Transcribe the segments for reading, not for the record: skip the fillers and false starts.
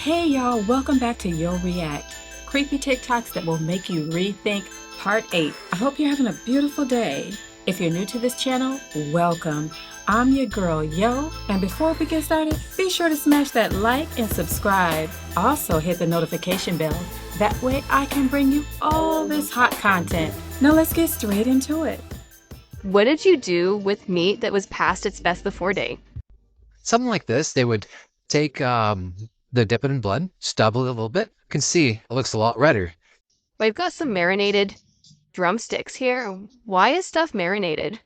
Hey y'all, welcome back to Yo React. Creepy TikToks that will make you rethink part 8. I hope you're having a beautiful day. If you're new to this channel, welcome. I'm your girl, Yo, and before we get started, be sure to smash that like and subscribe. Also hit the notification bell. That way I can bring you all this hot content. Now let's get straight into it. What did you do with meat that was past its best before date? Something like this, they would take dip it in blood, stub it a little bit. You can see it looks a lot redder. We've got some marinated drumsticks here. Why is stuff marinated?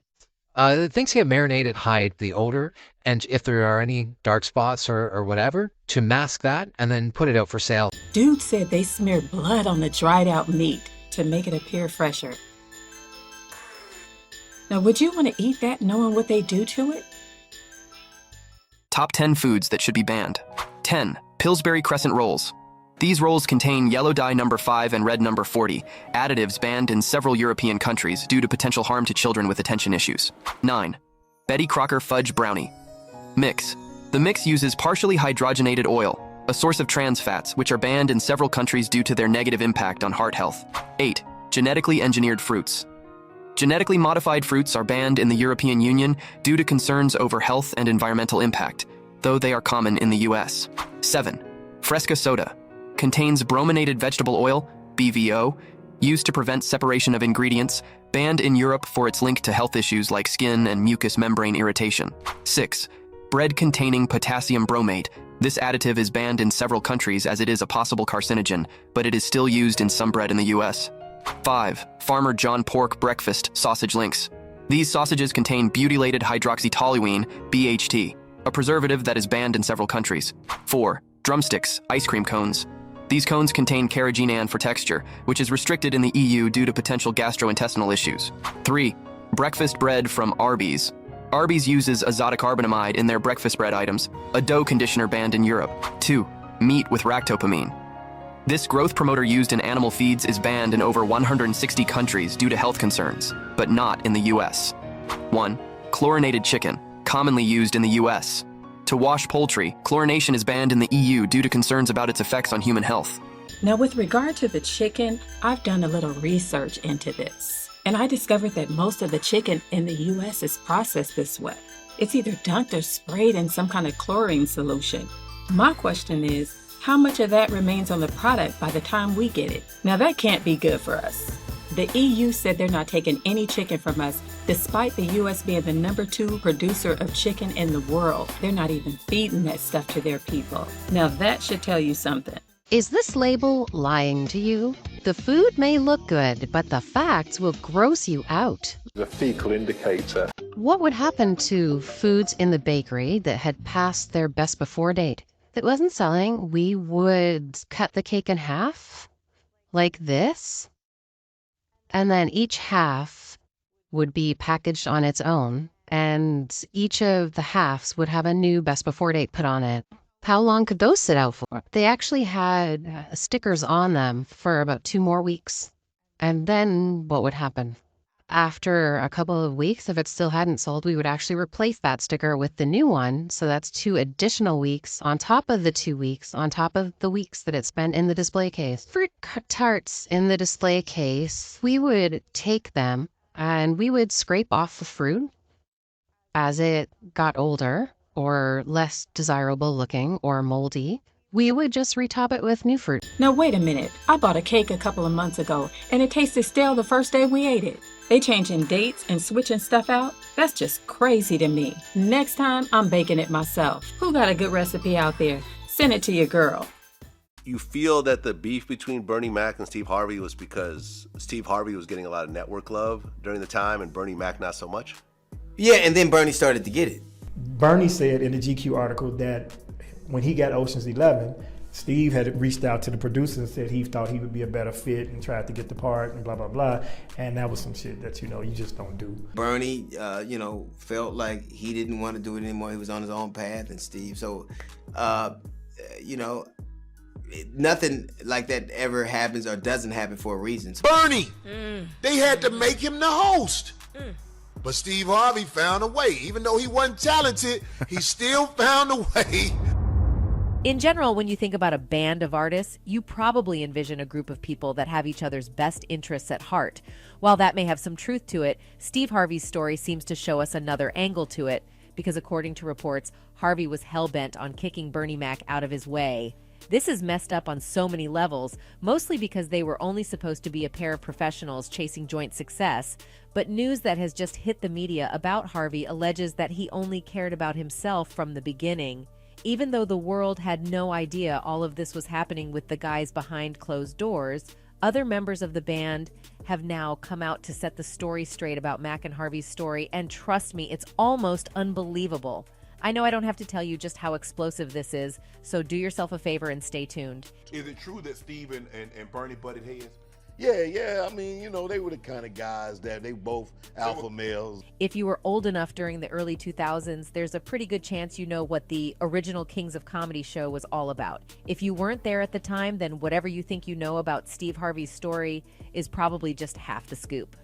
The things get marinated hide the odor, and if there are any dark spots or whatever, to mask that and then put it out for sale. Dude said they smear blood on the dried out meat to make it appear fresher. Now, would you want to eat that knowing what they do to it? Top 10 foods that should be banned. 10. Pillsbury Crescent Rolls. These rolls contain yellow dye number 5 and red number 40, additives banned in several European countries due to potential harm to children with attention issues. 9. Betty Crocker Fudge Brownie. Mix. The mix uses partially hydrogenated oil, a source of trans fats, which are banned in several countries due to their negative impact on heart health. 8. Genetically engineered fruits. Genetically modified fruits are banned in the European Union due to concerns over health and environmental impact, though they are common in the US. 7. Fresca soda. Contains brominated vegetable oil, BVO, used to prevent separation of ingredients, banned in Europe for its link to health issues like skin and mucous membrane irritation. 6. Bread containing potassium bromate. This additive is banned in several countries as it is a possible carcinogen, but it is still used in some bread in the US. 5. Farmer John pork breakfast sausage links. These sausages contain butylated hydroxytoluene, BHT, a preservative that is banned in several countries. 4. Drumsticks, ice cream cones. These cones contain carrageenan for texture, which is restricted in the EU due to potential gastrointestinal issues. 3. Breakfast bread from Arby's. Arby's uses azotocarbonamide in their breakfast bread items, a dough conditioner banned in Europe. 2. Meat with ractopamine. This growth promoter used in animal feeds is banned in over 160 countries due to health concerns, but not in the US. 1. Chlorinated chicken, commonly used in the US. To wash poultry, chlorination is banned in the EU due to concerns about its effects on human health. Now, with regard to the chicken, I've done a little research into this, and I discovered that most of the chicken in the US is processed this way. It's either dunked or sprayed in some kind of chlorine solution. My question is, how much of that remains on the product by the time we get it? Now, that can't be good for us. The EU said they're not taking any chicken from us, despite the US being the #2 producer of chicken in the world. They're not even feeding that stuff to their people. Now that should tell you something. Is this label lying to you? The food may look good, but the facts will gross you out. The fecal indicator. What would happen to foods in the bakery that had passed their best before date? If it wasn't selling, we would cut the cake in half, like this. And then each half would be packaged on its own, and each of the halves would have a new best before date put on it. How long could those sit out for? They actually had stickers on them for about 2 more weeks. And then what would happen? After a couple of weeks, if it still hadn't sold, we would actually replace that sticker with the new one. So that's 2 additional weeks on top of the 2 weeks, on top of the weeks that it's been in the display case. Fruit tarts in the display case, we would take them and we would scrape off the fruit as it got older or less desirable looking or moldy. We would just retop it with new fruit. Now wait a minute, I bought a cake a couple of months ago and it tasted stale the first day we ate it. They changing dates and switching stuff out? That's just crazy to me. Next time, I'm baking it myself. Who got a good recipe out there? Send it to your girl. You feel that the beef between Bernie Mac and Steve Harvey was because Steve Harvey was getting a lot of network love during the time and Bernie Mac not so much? Yeah, and then Bernie started to get it. Bernie said in the GQ article that when he got Ocean's 11, Steve had reached out to the producer and said he thought he would be a better fit and tried to get the part and blah, blah, blah. And that was some shit that, you just don't do. Bernie, felt like he didn't want to do it anymore. He was on his own path, and Steve. So, nothing like that ever happens or doesn't happen for a reason. Bernie! They had to make him the host. But Steve Harvey found a way. Even though he wasn't talented, he still found a way. In general, when you think about a band of artists, you probably envision a group of people that have each other's best interests at heart. While that may have some truth to it, Steve Harvey's story seems to show us another angle to it, because according to reports, Harvey was hell-bent on kicking Bernie Mac out of his way. This is messed up on so many levels, mostly because they were only supposed to be a pair of professionals chasing joint success, but news that has just hit the media about Harvey alleges that he only cared about himself from the beginning. Even though the world had no idea all of this was happening with the guys behind closed doors, other members of the band have now come out to set the story straight about Mac and Harvey's story, and trust me, it's almost unbelievable. I know I don't have to tell you just how explosive this is, so do yourself a favor and stay tuned. Is it true that Steve and Bernie butted heads? Yeah. I mean, they were the kind of guys that they both alpha males. If you were old enough during the early 2000s, there's a pretty good chance you know what the original Kings of Comedy show was all about. If you weren't there at the time, then whatever you think you know about Steve Harvey's story is probably just half the scoop.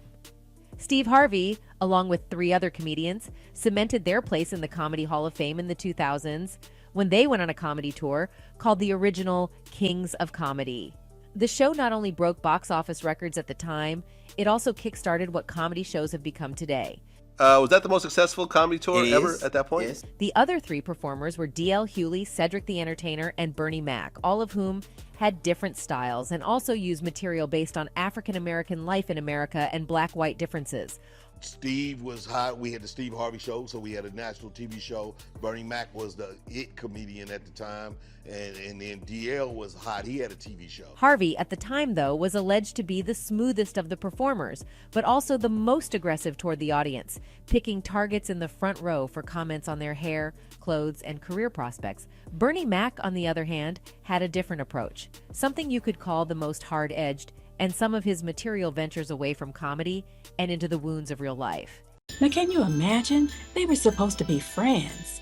Steve Harvey, along with 3 other comedians, cemented their place in the Comedy Hall of Fame in the 2000s when they went on a comedy tour called the original Kings of Comedy. The show not only broke box office records at the time, it also kickstarted what comedy shows have become today. Was that the most successful comedy tour ever at that point? Yes. The other 3 performers were D.L. Hewley, Cedric the Entertainer, and Bernie Mac, all of whom had different styles and also used material based on African American life in America and black-white differences. Steve was hot. We had the Steve Harvey show, so we had a national TV show. Bernie Mac was the it comedian at the time, and then DL was hot. He had a TV show. Harvey, at the time, though, was alleged to be the smoothest of the performers, but also the most aggressive toward the audience, picking targets in the front row for comments on their hair, clothes, and career prospects. Bernie Mac, on the other hand, had a different approach, something you could call the most hard-edged, and some of his material ventures away from comedy and into the wounds of real life. Now, can you imagine? They were supposed to be friends.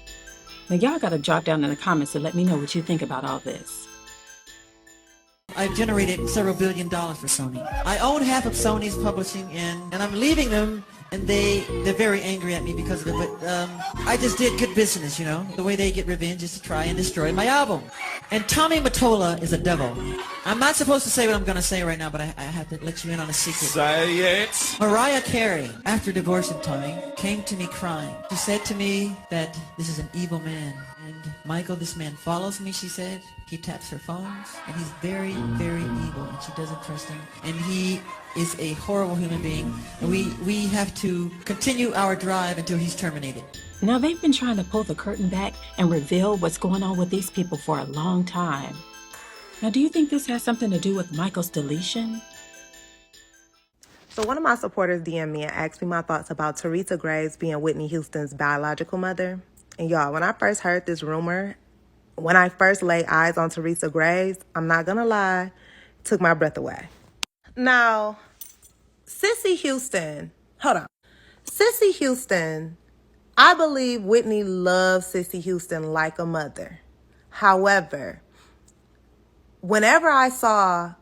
Now, y'all got to drop down in the comments and let me know what you think about all this. I've generated several $1 billion for Sony. I own half of Sony's publishing, and I'm leaving them, and they're very angry at me because of it, but I just did good business, The way they get revenge is to try and destroy my album. And Tommy Mottola is a devil. I'm not supposed to say what I'm going to say right now, but I have to let you in on a secret. Say it! Mariah Carey, after divorcing Tommy, came to me crying. She said to me that this is an evil man. And Michael, this man follows me, she said. He taps her phones, and he's very, very evil, and she doesn't trust him. And he is a horrible human being, and we have to continue our drive until he's terminated. Now, they've been trying to pull the curtain back and reveal what's going on with these people for a long time. Now, do you think this has something to do with Michael's deletion? So one of my supporters DM'd me and asked me my thoughts about Teresa Graves being Whitney Houston's biological mother. And y'all, when I first heard this rumor, when I first laid eyes on Teresa Graves, I'm not gonna lie, it took my breath away. Now, Sissy Houston, I believe Whitney loves Sissy Houston like a mother. However, whenever I saw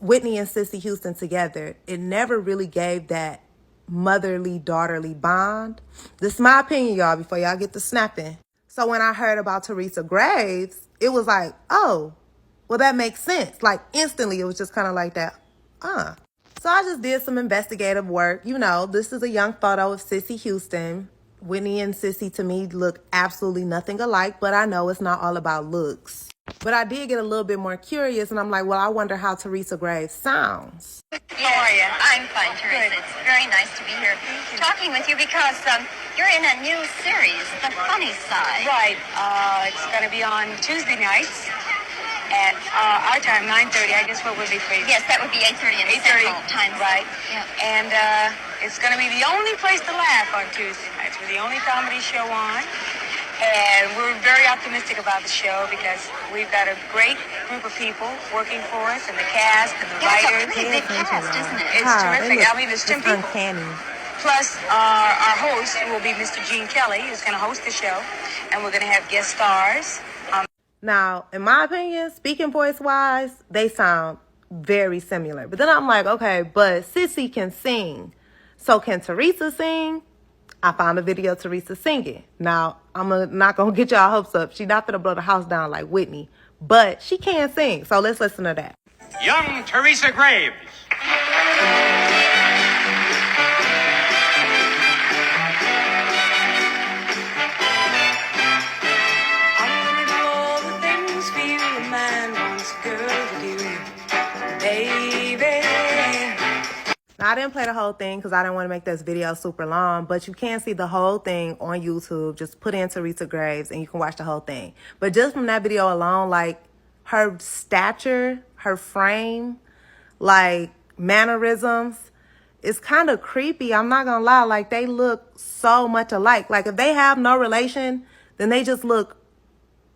Whitney and Sissy Houston together, it never really gave that motherly, daughterly bond. This is my opinion, y'all, before y'all get to snapping. So when I heard about Teresa Graves, it was like, oh, well, that makes sense. Like, instantly, it was just kind of like that, So I just did some investigative work. This is a young photo of Sissy Houston. Whitney and Sissy, to me, look absolutely nothing alike, but I know it's not all about looks. But I did get a little bit more curious, and I'm like, well, I wonder how Teresa Graves sounds. How are you? I'm fine, Teresa. It's very nice to be here talking with you because you're in a new series, The Funny Side. Right. It's going to be on Tuesday nights at our time, 9:30. I guess what would be for you? Yes, that would be 8:30 in Central Time. Right. Yeah. And it's going to be the only place to laugh on Tuesday nights. We're the only comedy show on. And we're very optimistic about the show because we've got a great group of people working for us, and the cast and the writers. It's a pretty big cast, isn't it? It's terrific. I mean, there's 10 people. Uncanny. Plus, our host will be Mr. Gene Kelly, who's going to host the show, and we're going to have guest stars. Now, in my opinion, speaking voice-wise, they sound very similar. But then I'm like, okay, but Sissy can sing. So can Teresa sing? I found a video of Teresa singing. Now, not going to get y'all hopes up. She not going to blow the house down like Whitney, but she can sing. So let's listen to that. Young Teresa Graves. Now, I didn't play the whole thing because I didn't want to make this video super long, but you can see the whole thing on YouTube. Just put in Teresa Graves and you can watch the whole thing. But just from that video alone, like her stature, her frame, like mannerisms, it's kind of creepy. I'm not going to lie. Like they look so much alike. Like if they have no relation, then they just look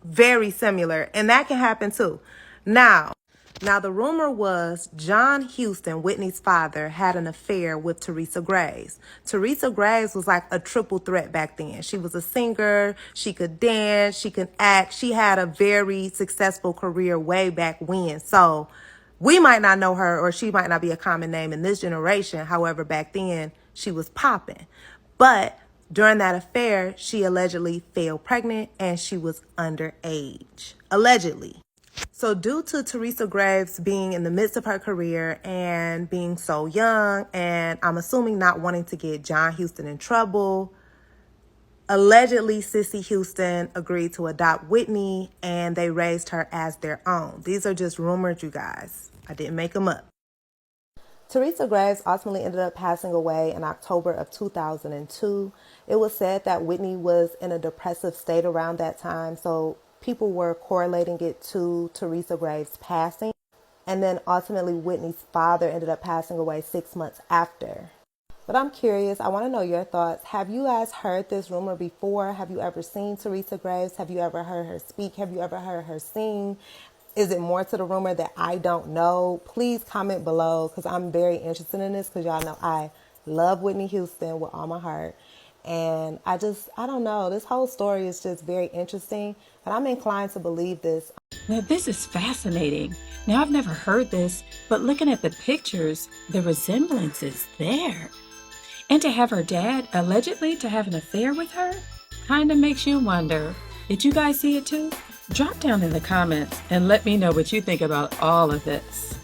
very similar. And that can happen too. Now, the rumor was John Huston, Whitney's father, had an affair with Teresa Graves. Teresa Graves was like a triple threat back then. She was a singer, she could dance, she could act. She had a very successful career way back when. So we might not know her, or she might not be a common name in this generation. However, back then she was popping. But during that affair, she allegedly fell pregnant and she was underage. Allegedly. So due to Teresa Graves being in the midst of her career and being so young, and I'm assuming not wanting to get John Huston in trouble, allegedly Cissy Houston agreed to adopt Whitney and they raised her as their own. These are just rumors, you guys. I didn't make them up. Teresa Graves ultimately ended up passing away in October of 2002. It was said that Whitney was in a depressive state around that time, so people were correlating it to Teresa Graves passing. And then ultimately Whitney's father ended up passing away 6 months after. But I'm curious, I want to know your thoughts. Have you guys heard this rumor before? Have you ever seen Teresa Graves? Have you ever heard her speak? Have you ever heard her sing? Is it more to the rumor that I don't know? Please comment below because I'm very interested in this because y'all know I love Whitney Houston with all my heart. And I don't know. This whole story is just very interesting. And I'm inclined to believe this. Now, this is fascinating. Now, I've never heard this, but looking at the pictures, the resemblance is there. And to have her dad allegedly to have an affair with her kind of makes you wonder. Did you guys see it too? Drop down in the comments and let me know what you think about all of this.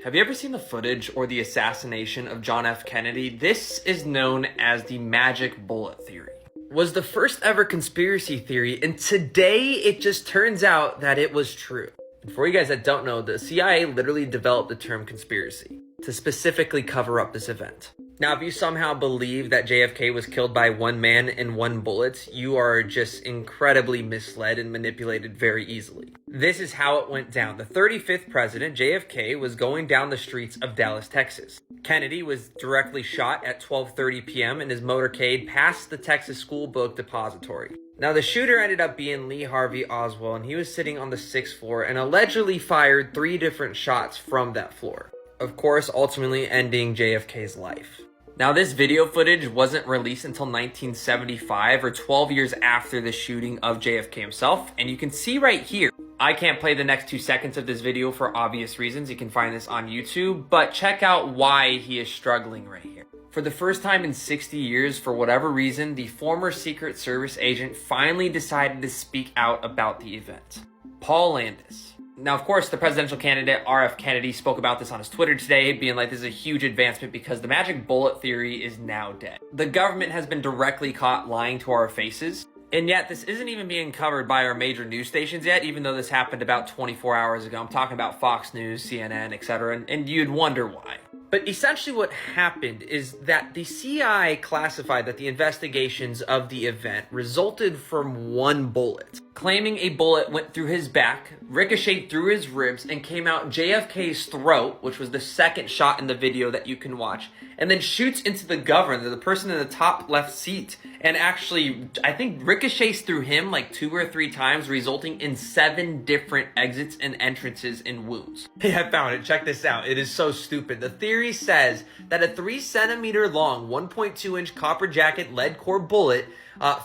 Have you ever seen the footage or the assassination of John F. Kennedy? This is known as the magic bullet theory. It was the first ever conspiracy theory, and today it just turns out that it was true. And for you guys that don't know, the CIA literally developed the term conspiracy to specifically cover up this event. Now, if you somehow believe that JFK was killed by one man and one bullet, you are just incredibly misled and manipulated very easily. This is how it went down. The 35th president, JFK, was going down the streets of Dallas, Texas. Kennedy was directly shot at 12:30 p.m. in his motorcade past the Texas School Book Depository. Now, the shooter ended up being Lee Harvey Oswald, and he was sitting on the 6th floor and allegedly fired 3 different shots from that floor. Of course, ultimately ending JFK's life. Now, this video footage wasn't released until 1975, or 12 years after the shooting of JFK himself, and you can see right here. I can't play the next 2 seconds of this video for obvious reasons. You can find this on YouTube, but check out why he is struggling right here. For the first time in 60 years, for whatever reason, the former Secret Service agent finally decided to speak out about the event. Paul Landis. Now, of course, the presidential candidate, R.F. Kennedy, spoke about this on his Twitter today, being like, this is a huge advancement because the magic bullet theory is now dead. The government has been directly caught lying to our faces, and yet this isn't even being covered by our major news stations yet, even though this happened about 24 hours ago. I'm talking about Fox News, CNN, etc., and you'd wonder why. But essentially what happened is that the CIA classified that the investigations of the event resulted from one bullet, claiming a bullet went through his back, ricocheted through his ribs, and came out JFK's throat, which was the second shot in the video that you can watch, and then shoots into the governor, the person in the top left seat, and actually, I think, ricochets through him like 2 or 3 times, resulting in 7 different exits and entrances and wounds. Hey, I found it. Check this out. It is so stupid. The theory says that a 3-centimeter long, 1.2-inch copper jacket lead core bullet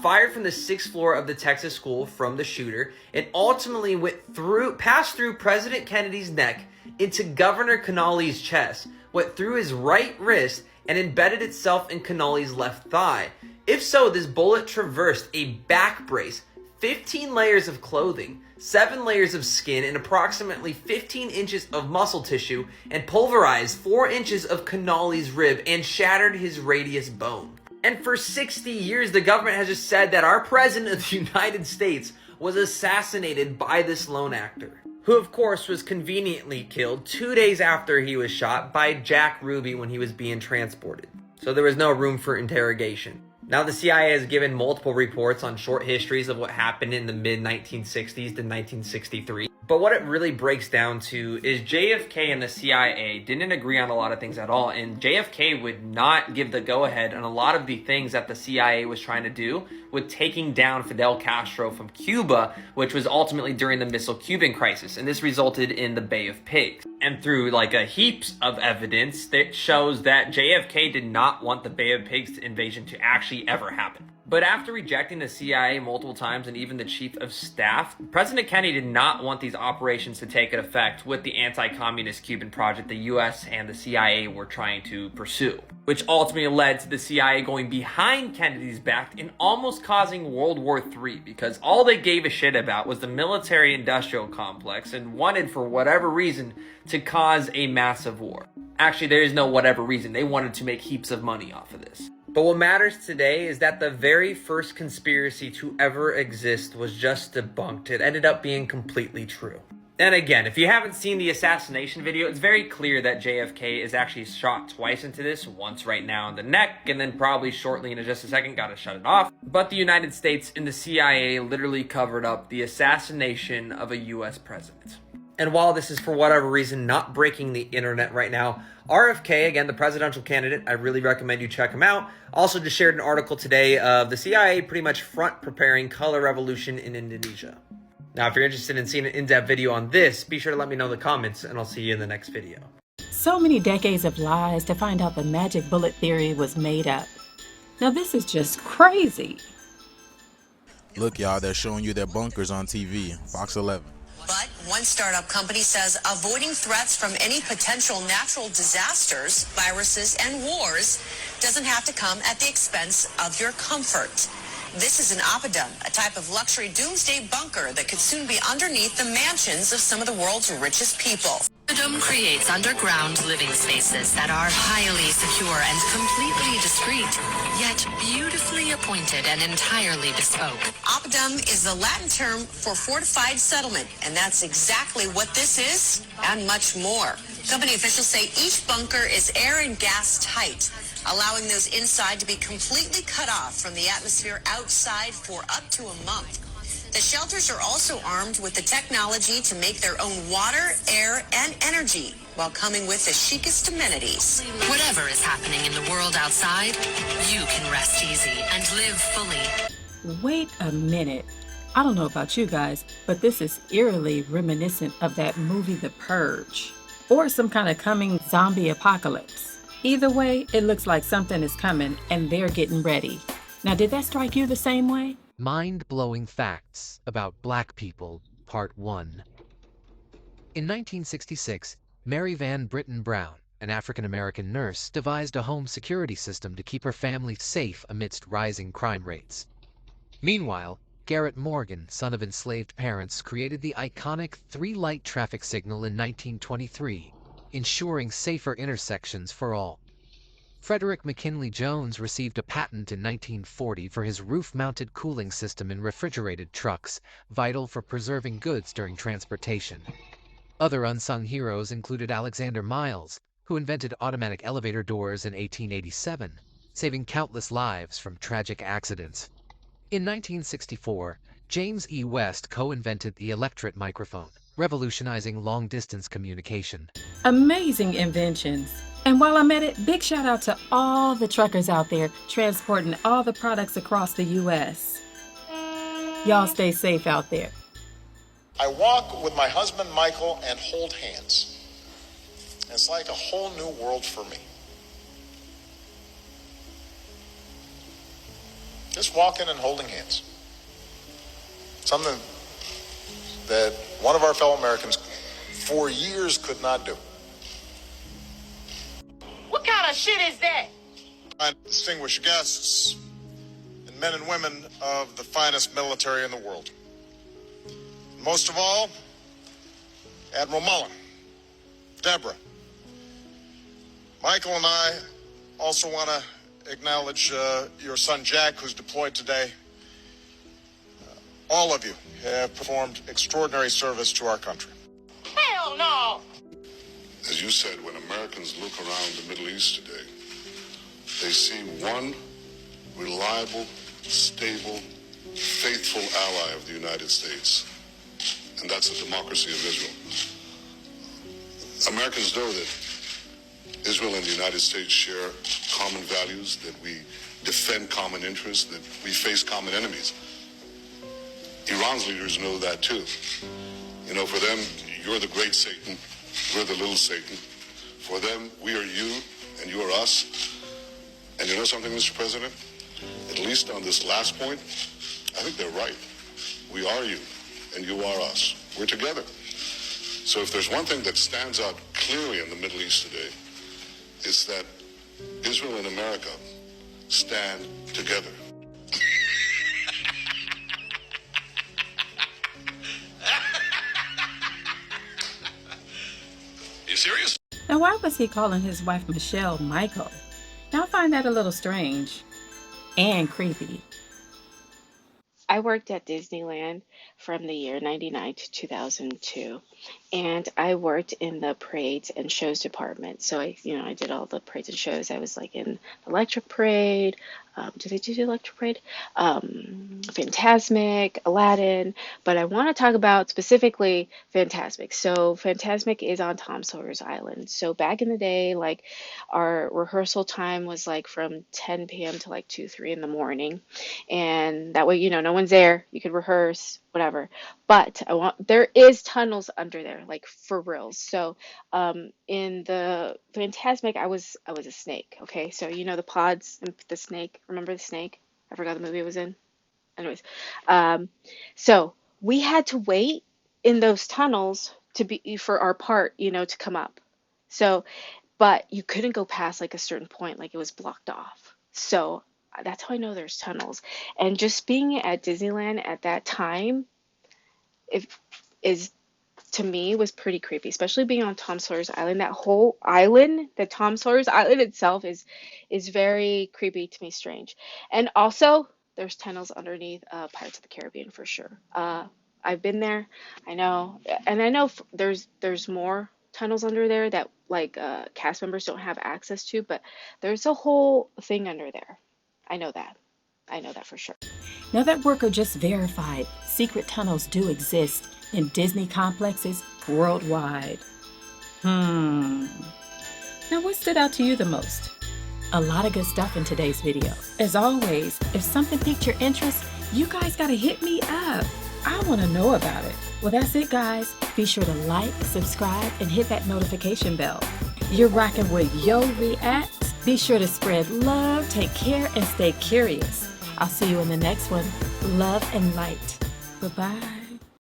fired from the 6th floor of the Texas school from the shooter, and ultimately passed through President Kennedy's neck into Governor Connolly's chest, went through his right wrist, and embedded itself in Connolly's left thigh. If so, this bullet traversed a back brace, 15 layers of clothing, 7 layers of skin, and approximately 15 inches of muscle tissue, and pulverized 4 inches of Connolly's rib and shattered his radius bone. And for 60 years, the government has just said that our president of the United States was assassinated by this lone actor, who of course was conveniently killed 2 days after he was shot by Jack Ruby when he was being transported. So there was no room for interrogation. Now, the CIA has given multiple reports on short histories of what happened in the mid-1960s to 1963. But what it really breaks down to is JFK and the CIA didn't agree on a lot of things at all, and JFK would not give the go-ahead on a lot of the things that the CIA was trying to do with taking down Fidel Castro from Cuba, which was ultimately during the Missile Cuban crisis, and this resulted in the Bay of Pigs. And through like a heaps of evidence that shows that JFK did not want the Bay of Pigs invasion to actually ever happen. But after rejecting the CIA multiple times and even the chief of staff, President Kennedy did not want these operations to take effect with the anti-communist Cuban project the US and the CIA were trying to pursue, which ultimately led to the CIA going behind Kennedy's back and almost causing World War III, because all they gave a shit about was the military-industrial complex and wanted, for whatever reason, to cause a massive war. Actually, there is no whatever reason. They wanted to make heaps of money off of this. But what matters today is that the very first conspiracy to ever exist was just debunked. It ended up being completely true. And again, if you haven't seen the assassination video, it's very clear that JFK is actually shot twice into this, once right now in the neck, and then probably shortly in just a second, gotta shut it off. But the United States and the CIA literally covered up the assassination of a US president. And while this is for whatever reason not breaking the internet right now, RFK, again, the presidential candidate, I really recommend you check him out. Also just shared an article today of the CIA pretty much front preparing color revolution in Indonesia. Now, if you're interested in seeing an in-depth video on this, be sure to let me know in the comments, and I'll see you in the next video. So many decades of lies to find out the magic bullet theory was made up. Now this is just crazy. Look, y'all, they're showing you their bunkers on TV, Fox 11. But one startup company says avoiding threats from any potential natural disasters, viruses, and wars doesn't have to come at the expense of your comfort. This is an Opidum, a type of luxury doomsday bunker that could soon be underneath the mansions of some of the world's richest people. Opidum creates underground living spaces that are highly secure and completely discreet, yet beautifully appointed and entirely bespoke. Opidum is the Latin term for fortified settlement, and that's exactly what this is and much more. Company officials say each bunker is air and gas tight, allowing those inside to be completely cut off from the atmosphere outside for up to a month. The shelters are also armed with the technology to make their own water, air, and energy, while coming with the chicest amenities. Whatever is happening in the world outside, you can rest easy and live fully. Wait a minute. I don't know about you guys, but this is eerily reminiscent of that movie The Purge, or some kind of coming zombie apocalypse. Either way, it looks like something is coming and they're getting ready. Now, did that strike you the same way? Mind-blowing facts about black people, Part 1. In 1966, Mary Van Britton Brown, an African-American nurse, devised a home security system to keep her family safe amidst rising crime rates. Meanwhile, Garrett Morgan, son of enslaved parents, created the iconic three-light traffic signal in 1923, ensuring safer intersections for all. Frederick McKinley Jones received a patent in 1940 for his roof-mounted cooling system in refrigerated trucks, vital for preserving goods during transportation. Other unsung heroes included Alexander Miles, who invented automatic elevator doors in 1887, saving countless lives from tragic accidents. In 1964, James E. West co-invented the electret microphone, revolutionizing long-distance communication. Amazing inventions. And while I'm at it, big shout out to all the truckers out there transporting all the products across the U.S. Y'all stay safe out there. I walk with my husband Michael and hold hands. It's like a whole new world for me. Just walking and holding hands. Something that one of our fellow Americans for years could not do. What kind of shit is that? Distinguished guests, men and women of the finest military in the world. Most of all, Admiral Mullen, Deborah. Michael and I also want to acknowledge your son Jack, who's deployed today. All of you have performed extraordinary service to our country. Hell no! As you said, when Americans look around the Middle East today, they see one reliable, stable, faithful ally of the United States, and that's the democracy of Israel. Americans know that Israel and the United States share common values, that we defend common interests, that we face common enemies. Iran's leaders know that too. You know, for them, you're the great Satan, we're the little Satan. For them, we are you and you are us. And you know something, Mr. President? At least on this last point, I think they're right. We are you and you are us. We're together. So if there's one thing that stands out clearly in the Middle East today, it's that Israel and America stand together. You serious? Now, why was he calling his wife Michelle Michael? Now, I find that a little strange and creepy. I worked at Disneyland from the year 99 to 2002, and I worked in the parades and shows department. So I did all the parades and shows. I was like in the Electric Parade. Did they do the Electric Parade? Fantasmic, Aladdin. But I want to talk about specifically Fantasmic. So Fantasmic is on Tom Sawyer's Island. So back in the day, like our rehearsal time was like from 10 p.m. to like 2, 3 in the morning. And that way, no one's there. You could rehearse, whatever. But there is tunnels under there, like for reals. So in the Fantasmic, I was a snake. Okay, so the pods and the snake. Remember the snake? I forgot the movie it was in. Anyways, so we had to wait in those tunnels for our part, to come up. So, but you couldn't go past like a certain point, like it was blocked off. So that's how I know there's tunnels. And just being at Disneyland at that time, to me was pretty creepy, especially being on Tom Sawyer's Island. That whole island, the Tom Sawyer's Island itself is very creepy to me, strange. And also there's tunnels underneath Pirates of the Caribbean for sure. I've been there, I know, and I know there's more tunnels under there that like cast members don't have access to, but there's a whole thing under there. I know that for sure. Now that worker just verified secret tunnels do exist in Disney complexes worldwide. Now what stood out to you the most? A lot of good stuff in today's video. As always, if something piqued your interest, you guys gotta hit me up. I wanna know about it. Well, that's it, guys. Be sure to like, subscribe, and hit that notification bell. You're rocking with Yo Reacts. Be sure to spread love, take care, and stay curious. I'll see you in the next one. Love and light. Bye-bye.